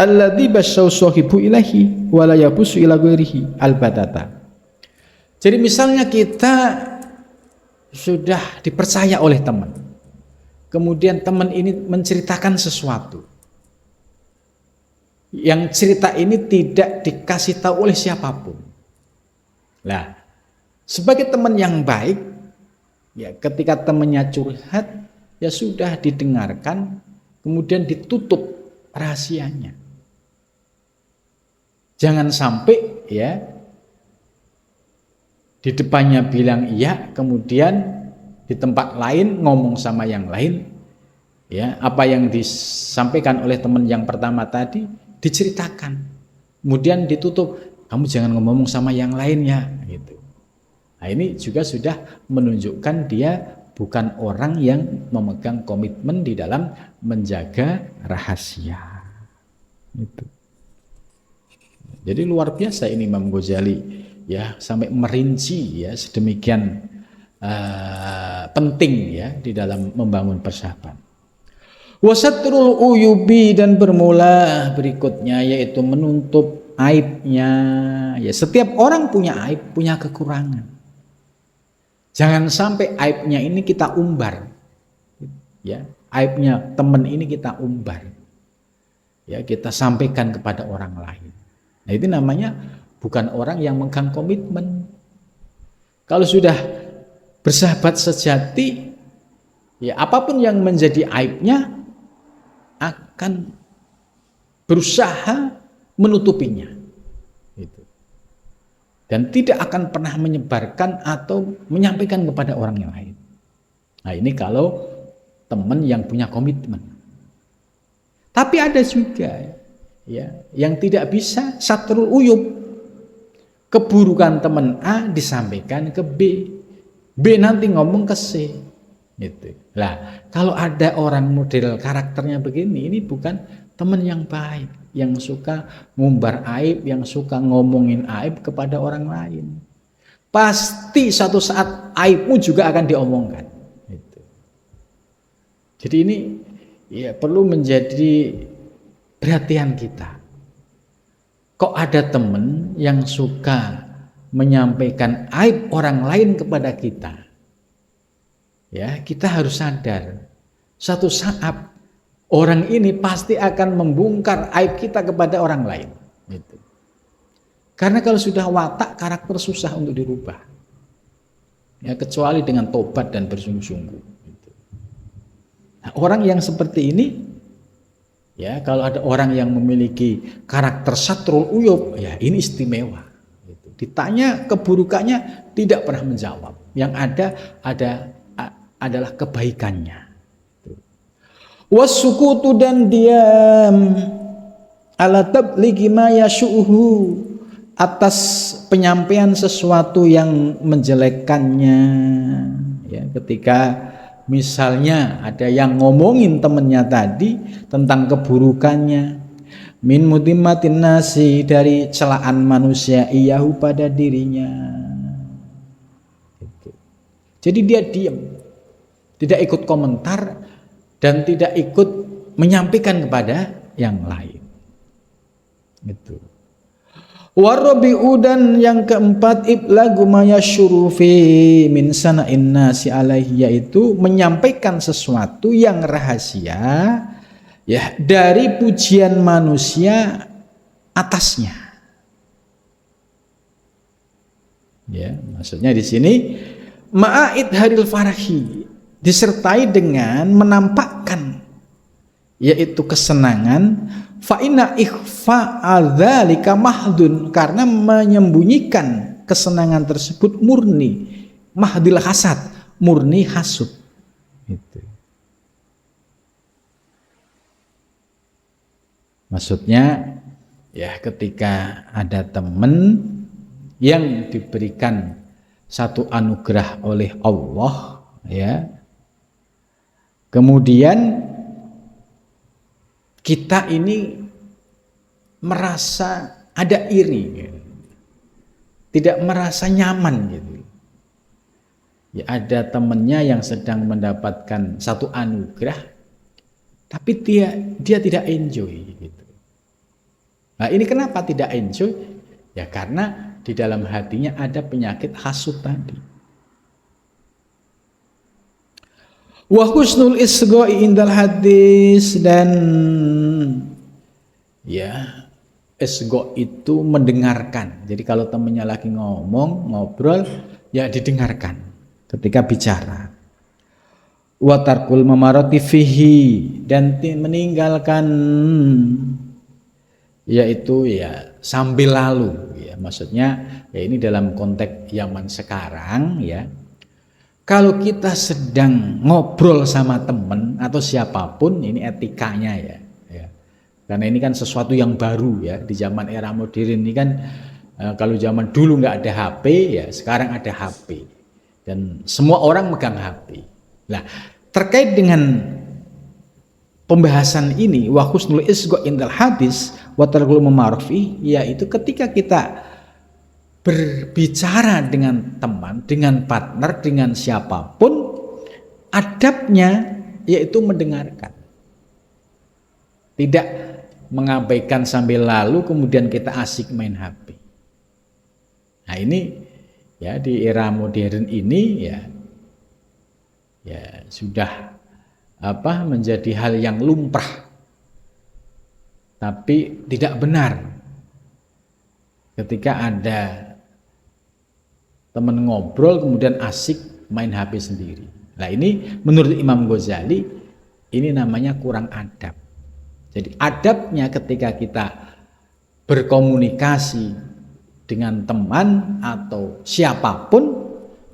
Alladzi basyau sahibu ilahi wa la yabusu ila ghairihi albatata. Jadi misalnya kita sudah dipercaya oleh teman. Kemudian teman ini menceritakan sesuatu. Yang cerita ini tidak dikasih tahu oleh siapapun. Nah, sebagai teman yang baik, ya ketika temannya curhat, ya sudah didengarkan, kemudian ditutup rahasianya. Jangan sampai ya di depannya bilang iya, kemudian di tempat lain ngomong sama yang lain, ya apa yang disampaikan oleh teman yang pertama tadi diceritakan, kemudian ditutup, kamu jangan ngomong sama yang lain ya, gitu. Nah, ini juga sudah menunjukkan dia bukan orang yang memegang komitmen di dalam menjaga rahasia. Itu. Jadi luar biasa ini Imam Ghazali ya, sampai merinci ya sedemikian penting ya di dalam membangun persahabatan. Wasatrul uyubi, dan bermula berikutnya yaitu menutup aibnya. Ya, setiap orang punya aib, punya kekurangan. Jangan sampai aibnya ini kita umbar. Ya, aibnya teman ini kita umbar. Ya, kita sampaikan kepada orang lain. Nah, itu namanya bukan orang yang memegang komitmen. Kalau sudah bersahabat sejati, ya apapun yang menjadi aibnya akan berusaha menutupinya, gitu. Dan tidak akan pernah menyebarkan atau menyampaikan kepada orang yang lain. Nah, ini kalau teman yang punya komitmen. Tapi ada juga ya yang tidak bisa satrul uyub, keburukan teman A disampaikan ke B, B nanti ngomong ke C. Gitu. Lah, kalau ada orang model karakternya begini, ini bukan teman yang baik, yang suka ngumbar aib, yang suka ngomongin aib kepada orang lain. Pasti suatu saat aibmu juga akan diomongkan. Gitu. Jadi ini ya perlu menjadi perhatian kita. Kok ada teman yang suka menyampaikan aib orang lain kepada kita? Ya, kita harus sadar. Suatu saat orang ini pasti akan membongkar aib kita kepada orang lain. Gitu. Karena kalau sudah watak, karakter susah untuk dirubah. Ya, kecuali dengan tobat dan bersungguh-sungguh. Gitu. Nah, orang yang seperti ini, ya kalau ada orang yang memiliki karakter satrul uyub, ya ini istimewa. Gitu. Ditanya keburukannya tidak pernah menjawab. Yang ada adalah kebaikannya. Wasukutu dan diam ala tablighi ma yashu'uhu atas penyampaian sesuatu yang menjelekkannya. Ya, ketika misalnya ada yang ngomongin temennya tadi tentang keburukannya, min mudimmatin nasi, dari celaan manusia iyahu pada dirinya. Jadi dia diam, tidak ikut komentar dan tidak ikut menyampaikan kepada yang lain. Gitu. Warabi'u, dan yang keempat, iblagu ma yasyuru fi min sana'in nasi alaihi, yaitu menyampaikan sesuatu yang rahasia ya dari pujian manusia atasnya. Ya, maksudnya di sini ma'id haril farahi, disertai dengan menampakkan yaitu kesenangan, fa inna ikhfa'a dzalika mahdun, karena menyembunyikan kesenangan tersebut murni mahdil hasad, murni hasud. Gitu. Maksudnya ya ketika ada teman yang diberikan satu anugerah oleh Allah, ya, kemudian kita ini merasa ada iri, gitu. Tidak merasa nyaman gitu. Ya, ada temannya yang sedang mendapatkan satu anugerah, tapi dia tidak enjoy gitu. Nah, ini kenapa tidak enjoy? Ya karena di dalam hatinya ada penyakit hasud tadi. Wa husnul isgha'i indal hadis, dan ya isgha' itu mendengarkan. Jadi kalau temannya lagi ngobrol, ya didengarkan ketika bicara. Wa tarkul mamarati fihi, dan meninggalkan yaitu ya sambil lalu, ya maksudnya ya ini dalam konteks zaman sekarang ya. Kalau kita sedang ngobrol sama teman atau siapapun, ini etikanya ya. Karena ini kan sesuatu yang baru ya di zaman era modern ini kan. Kalau zaman dulu nggak ada HP, ya sekarang ada HP dan semua orang megang HP. Nah, terkait dengan pembahasan ini, wa husnul isgha' indal hadis wa tarkul ma'rufi, yaitu ketika kita berbicara dengan teman, dengan partner, dengan siapapun, adabnya yaitu mendengarkan. Tidak mengabaikan sambil lalu kemudian kita asik main HP. Nah, ini ya di era modern ini ya sudah menjadi hal yang lumrah. Tapi tidak benar ketika ada teman ngobrol kemudian asik main HP sendiri. Nah, ini menurut Imam Ghazali ini namanya kurang adab. Jadi adabnya ketika kita berkomunikasi dengan teman atau siapapun,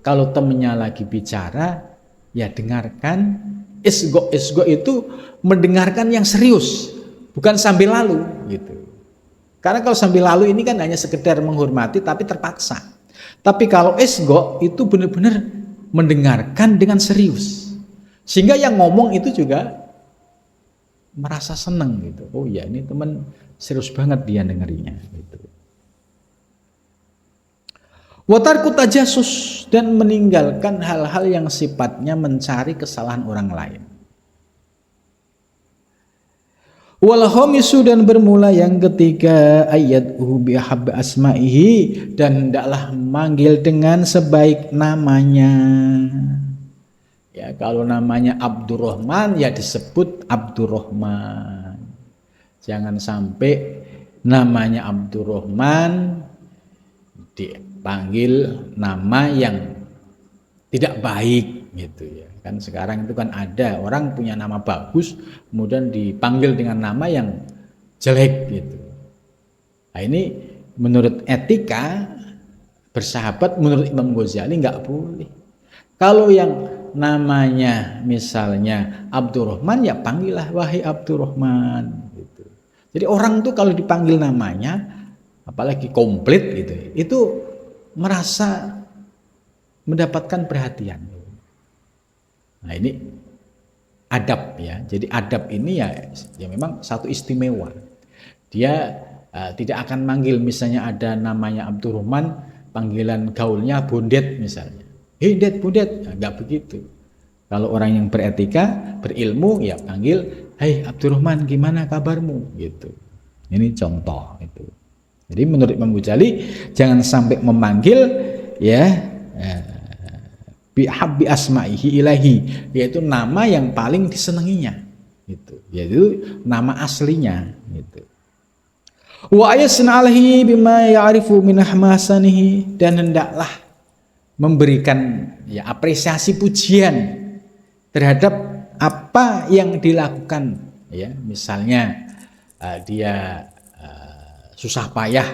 kalau temannya lagi bicara ya dengarkan. Isgha itu mendengarkan yang serius, bukan sambil lalu gitu. Karena kalau sambil lalu ini kan hanya sekedar menghormati tapi terpaksa. Tapi kalau isgha itu benar-benar mendengarkan dengan serius. Sehingga yang ngomong itu juga merasa senang gitu. Oh ya, ini teman serius banget dia dengerinya gitu. Wa tarku tajassus, dan meninggalkan hal-hal yang sifatnya mencari kesalahan orang lain. Wal khamisu, dan bermula yang ketiga, ayat bi habbi asma'ihi, dan hendaklah manggil dengan sebaik namanya. Ya, kalau namanya Abdurrahman ya disebut Abdurrahman. Jangan sampai namanya Abdurrahman dipanggil nama yang tidak baik gitu ya. Kan sekarang itu kan ada orang punya nama bagus kemudian dipanggil dengan nama yang jelek gitu. Nah, ini menurut etika bersahabat menurut Imam Ghazali nggak boleh. Kalau yang namanya misalnya Abdurrahman ya panggillah wahai Abdurrahman gitu. Jadi orang tuh kalau dipanggil namanya apalagi komplit gitu itu merasa mendapatkan perhatian. Nah ini adab ya. Jadi adab ini ya memang satu istimewa. Dia tidak akan manggil misalnya ada namanya Abdurrahman, panggilan gaulnya Bondet misalnya. Hei Det, Bondet, enggak begitu. Kalau orang yang beretika, berilmu ya panggil, "Hai Abdurrahman, gimana kabarmu?" gitu. Ini contoh itu. Jadi menurut Imam Ghazali jangan sampai memanggil ya bihabbi asma'ihi ilahi, yaitu nama yang paling disenanginya gitu. Yaitu nama aslinya gitu. Wa ayasna alaihi bima ya'rifu min ahmasanihi, dan hendaklah memberikan ya apresiasi pujian terhadap apa yang dilakukan ya, misalnya dia susah payah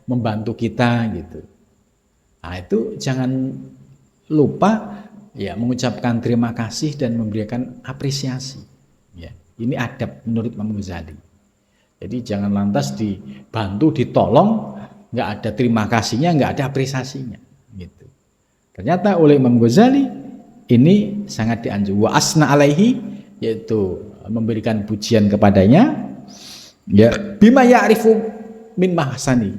membantu kita gitu. Nah, itu jangan lupa ya mengucapkan terima kasih dan memberikan apresiasi ya. Ini adab menurut Imam Ghazali. Jadi jangan lantas dibantu, ditolong nggak ada terima kasihnya, nggak ada apresiasinya gitu. Ternyata oleh Imam Ghazali ini sangat dianjurkan. Wa asna alaihi, yaitu memberikan pujian kepadanya ya bima ya'rifu min mahsani,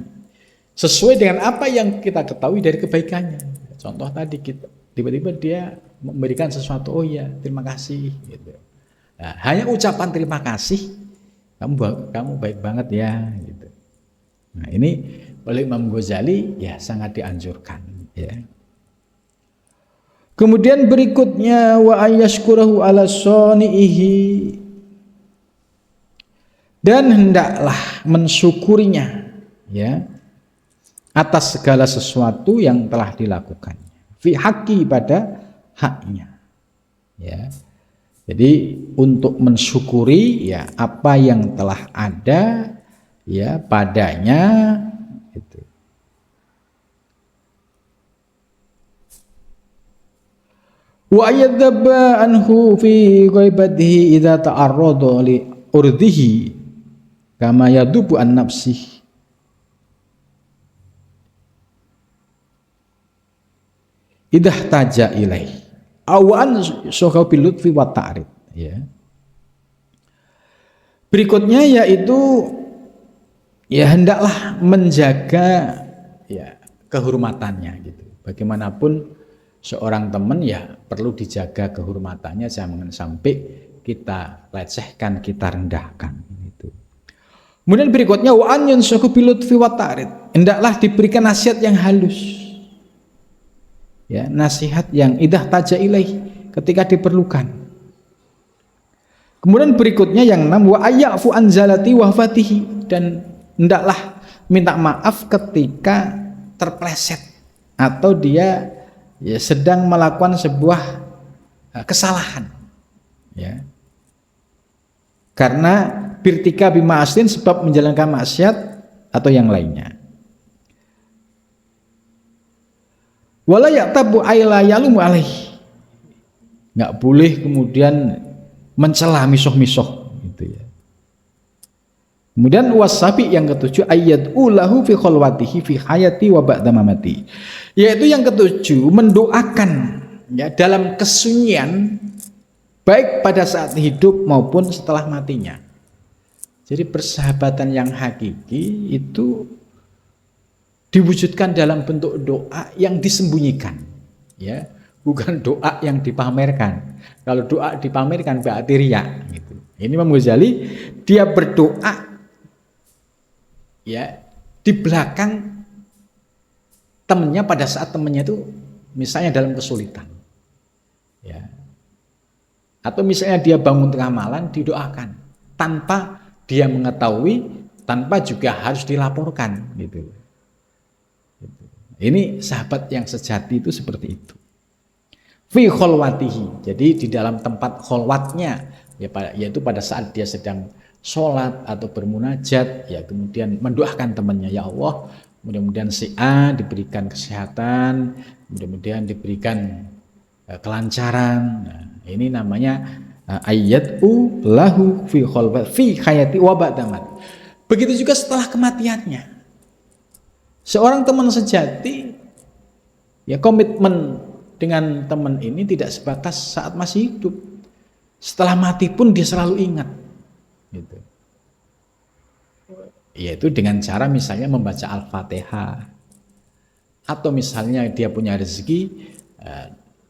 sesuai dengan apa yang kita ketahui dari kebaikannya. Contoh tadi kita tiba-tiba dia memberikan sesuatu, oh ya terima kasih gitu. Nah, hanya ucapan terima kasih, kamu baik banget ya gitu. Nah, ini oleh Imam Ghazali ya sangat dianjurkan ya. Kemudian berikutnya wa ayyashkurahu ala soni'ihi, dan hendaklah mensyukurinya ya atas segala sesuatu yang telah dilakukannya, fi haqqi, pada haknya ya. Jadi untuk mensyukuri ya apa yang telah ada ya padanya itu. Wa yadzaba anhu fi ghaibatihi idza ta'arrada li urdihi kama yadubu an nafsih. Idah taja ilaih awan sohabil lutfi wa ta'rid ya. Berikutnya yaitu ya hendaklah menjaga ya kehormatannya gitu. Bagaimanapun seorang teman ya perlu dijaga kehormatannya, jangan sampai kita lecehkan, kita rendahkan gitu. Kemudian berikutnya wa an yansaku bil lutfi wa ta'rid, hendaklah diberikan nasihat yang halus. Ya, nasihat yang idah taja ilaih ketika diperlukan. Kemudian berikutnya yang 6 wa ayyafu anzalati wa fatihi, dan hendaklah minta maaf ketika terpleset atau dia ya sedang melakukan sebuah kesalahan ya. Karena birtika bima'asin, sebab menjalankan maksiat atau yang lainnya. Wala ya'tabu ayla yalumu alaih, nggak boleh kemudian mencela misuh-misuh gitu ya. Kemudian wasabi yang ketujuh ayat ulahu fi khalwatihi fi hayati wa ba'da mamati, yaitu yang ketujuh mendoakan ya dalam kesunyian baik pada saat hidup maupun setelah matinya Jadi persahabatan yang hakiki itu diwujudkan dalam bentuk doa yang disembunyikan, ya, bukan doa yang dipamerkan. Kalau doa dipamerkan berarti riya. Gitu. Ini Imam Ghazali dia berdoa, ya, di belakang temannya pada saat temannya itu misalnya dalam kesulitan, ya, atau misalnya dia bangun tengah malam didoakan tanpa dia mengetahui, tanpa juga harus dilaporkan, gitu. Ini sahabat yang sejati itu seperti itu. Fi kholwatihi, jadi di dalam tempat kholwatnya, ya, yaitu pada saat dia sedang sholat atau bermunajat, ya, kemudian mendoakan temannya, ya Allah, mudah-mudahan si A diberikan kesehatan, mudah-mudahan diberikan kelancaran. Nah, ini namanya ayyatu lahu fi kholwat fi hayati wa ba'damat. Begitu juga setelah kematiannya. Seorang teman sejati, ya, komitmen dengan teman ini tidak sebatas saat masih hidup. Setelah mati pun dia selalu ingat, gitu. Yaitu dengan cara misalnya membaca Al-Fatihah, atau misalnya dia punya rezeki,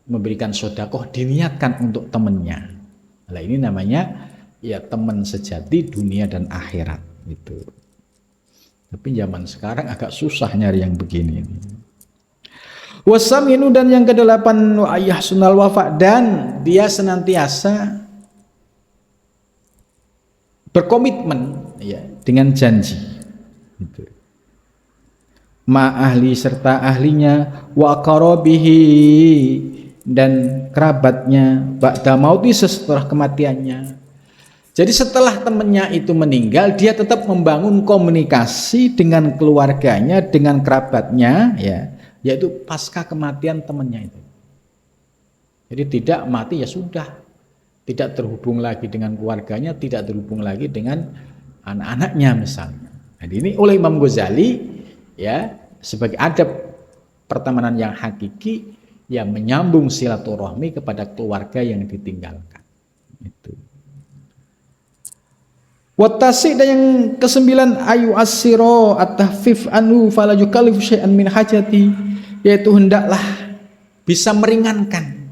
memberikan sedekah diniatkan untuk temannya. Nah, ini namanya, ya, teman sejati dunia dan akhirat, gitu. Tapi zaman sekarang agak susah nyari yang begini. Wasaminu, dan yang kedelapan, wa yahsunal wafa, dan dia senantiasa berkomitmen, ya, dengan janji, gitu. Ma ahli, serta ahlinya, wa aqrabihi, dan kerabatnya, ba'da mauti, setelah kematiannya. Jadi setelah temannya itu meninggal, dia tetap membangun komunikasi dengan keluarganya, dengan kerabatnya, ya, yaitu pasca kematian temannya itu. Jadi tidak mati ya sudah, tidak terhubung lagi dengan keluarganya, tidak terhubung lagi dengan anak-anaknya misalnya. Nah, ini oleh Imam Ghazali, ya, sebagai adab pertemanan yang hakiki, ya, menyambung silaturahmi kepada keluarga yang ditinggalkan. Itu. Watasi, dan yang kesembilan, ayu asiro at-tahfif anhu fala yukallifu syai'an min hajati, yaitu hendaklah bisa meringankan,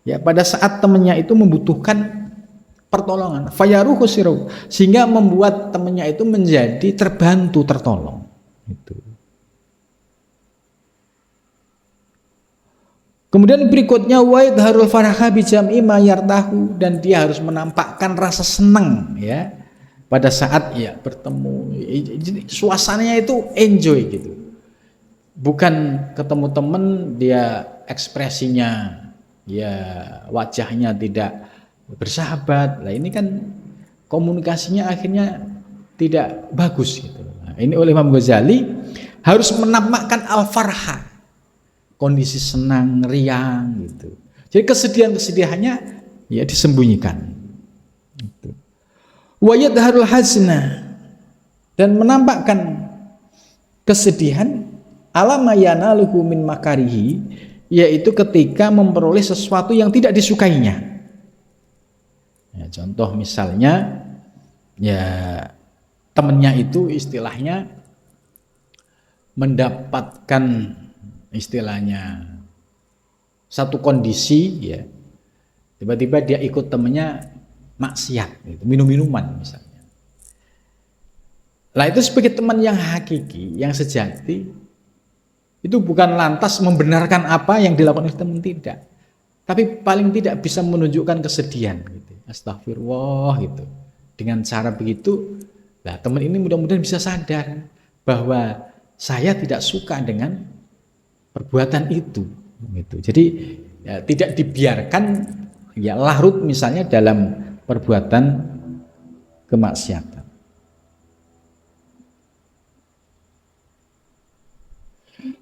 ya, pada saat temannya itu membutuhkan pertolongan, fayaruhu siro, sehingga membuat temannya itu menjadi terbantu, tertolong, itu. Kemudian berikutnya wa idharul faraha bi jam'i ma yartahu, dan dia harus menampakkan rasa senang, ya, pada saat, ya, bertemu. Jadi suasananya itu enjoy, gitu. Bukan ketemu teman dia ekspresinya, ya, wajahnya tidak bersahabat. Nah, ini kan komunikasinya akhirnya tidak bagus, gitu. Nah, ini oleh Imam Ghazali harus menampakkan al-farha, kondisi senang, riang, gitu. Jadi kesedihan-kesedihannya, ya, disembunyikan. Gitu. Wa yadharul hazna, dan menampakkan kesedihan alama yanaluhu min makarihi, yaitu ketika memperoleh sesuatu yang tidak disukainya. Ya, contoh misalnya, ya, temannya itu istilahnya mendapatkan istilahnya satu kondisi, ya, tiba-tiba dia ikut temennya maksiat, gitu, minum-minuman misalnya. Lah itu sebagai teman yang hakiki, yang sejati, itu bukan lantas membenarkan apa yang dilakukan oleh teman, tidak, tapi paling tidak bisa menunjukkan kesedihan, gitu. Astagfirullah, gitu. Dengan cara begitu, lah teman ini mudah-mudahan bisa sadar bahwa saya tidak suka dengan perbuatan itu, gitu. Jadi, ya, tidak dibiarkan, ya, larut misalnya dalam perbuatan kemaksiatan.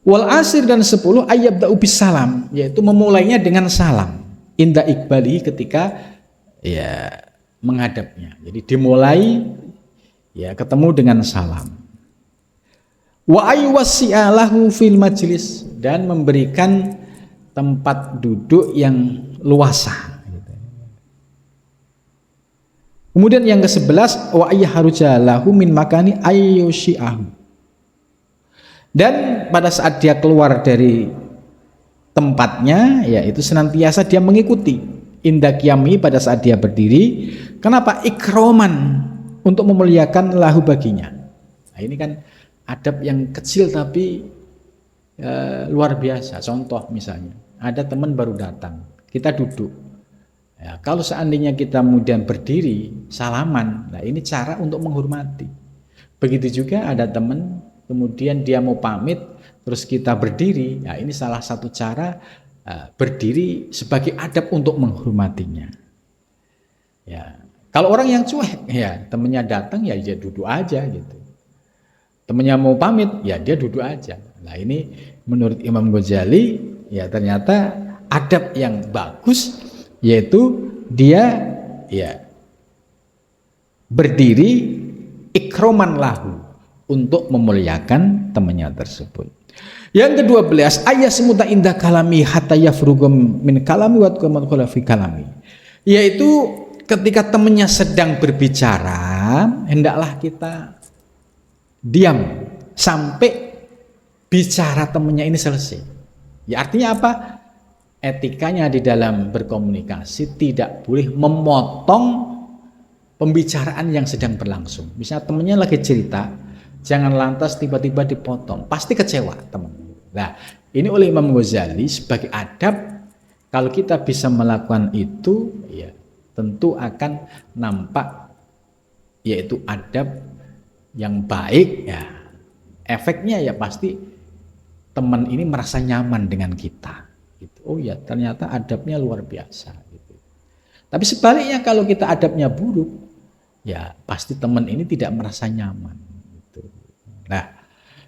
Wal asir, dan 10, ayyabda'u bis salam, yaitu memulainya dengan salam, inda iqbalihi, ketika, ya, menghadapnya. Jadi dimulai, ya, ketemu dengan salam. Wa ayyuwassi'a lahu fil majlis, dan memberikan tempat duduk yang luasa. Kemudian yang ke-11 wa ayyaharujalahu min makani ayyusyi'ahu. Dan pada saat dia keluar dari tempatnya, yaitu senantiasa dia mengikuti inda qiyami pada saat dia berdiri. Kenapa? Ikroman, untuk memuliakan lahu baginya. Nah, ini kan adab yang kecil tapi luar biasa. Contoh misalnya, ada teman baru datang, kita duduk. Ya, kalau seandainya kita kemudian berdiri, salaman, nah ini cara untuk menghormati. Begitu juga ada teman, kemudian dia mau pamit, terus kita berdiri, ya ini salah satu cara berdiri sebagai adab untuk menghormatinya. Ya, kalau orang yang cuek, ya temennya datang, ya dia duduk aja gitu. Temennya mau pamit, ya dia duduk aja. Nah ini menurut Imam Ghazali, ya ternyata adab yang bagus, yaitu dia ya berdiri ikroman lahu, untuk memuliakan temannya tersebut. Yang ke-12, ayat semuta indah kalami hatta yafrugum min kalami wa tqamat fi kalami. Yaitu ketika temannya sedang berbicara, hendaklah kita diam sampai bicara temannya ini selesai. Ya artinya apa? Etikanya di dalam berkomunikasi tidak boleh memotong pembicaraan yang sedang berlangsung. Misalnya temannya lagi cerita, jangan lantas tiba-tiba dipotong, pasti kecewa teman. Nah, ini oleh Imam Ghazali sebagai adab, kalau kita bisa melakukan itu, ya tentu akan nampak yaitu adab yang baik. Ya, efeknya ya pasti teman ini merasa nyaman dengan kita. Gitu. Oh ya, ternyata adabnya luar biasa. Gitu. Tapi sebaliknya kalau kita adabnya buruk, ya pasti teman ini tidak merasa nyaman. Gitu. Nah,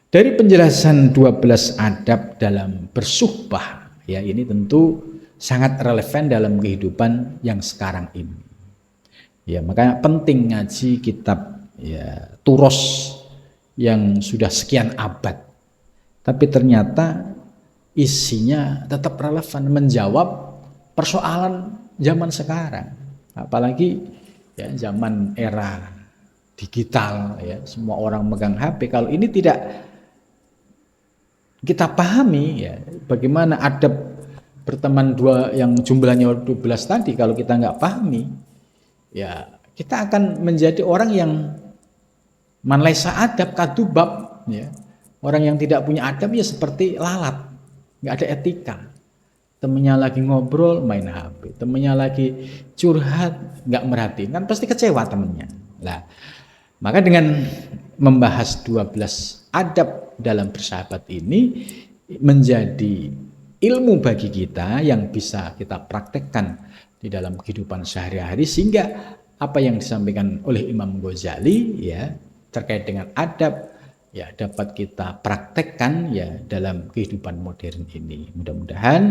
dari penjelasan 12 adab dalam bersuhbah, ya ini tentu sangat relevan dalam kehidupan yang sekarang ini. Ya, makanya penting ngaji kitab ya Turos yang sudah sekian abad. Tapi ternyata isinya tetap relevan, menjawab persoalan zaman sekarang. Apalagi ya zaman era digital, ya semua orang megang HP. Kalau ini tidak kita pahami, ya bagaimana adab berteman dua yang jumlahnya 12 tadi, kalau kita nggak pahami, ya kita akan menjadi orang yang man laisa adab kadubab, ya. Orang yang tidak punya adab ya seperti lalat, nggak ada etika. Temennya lagi ngobrol main HP, temennya lagi curhat nggak merhatiin, kan pasti kecewa temennya. Nah, maka dengan membahas 12 adab dalam bersahabat ini menjadi ilmu bagi kita yang bisa kita praktekkan di dalam kehidupan sehari-hari, sehingga apa yang disampaikan oleh Imam Ghazali ya terkait dengan adab ya dapat kita praktekkan ya dalam kehidupan modern ini. Mudah-mudahan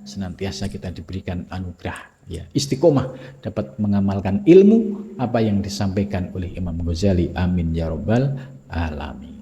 senantiasa kita diberikan anugerah ya istiqomah dapat mengamalkan ilmu apa yang disampaikan oleh Imam Ghazali. Amin ya rabbal alamin.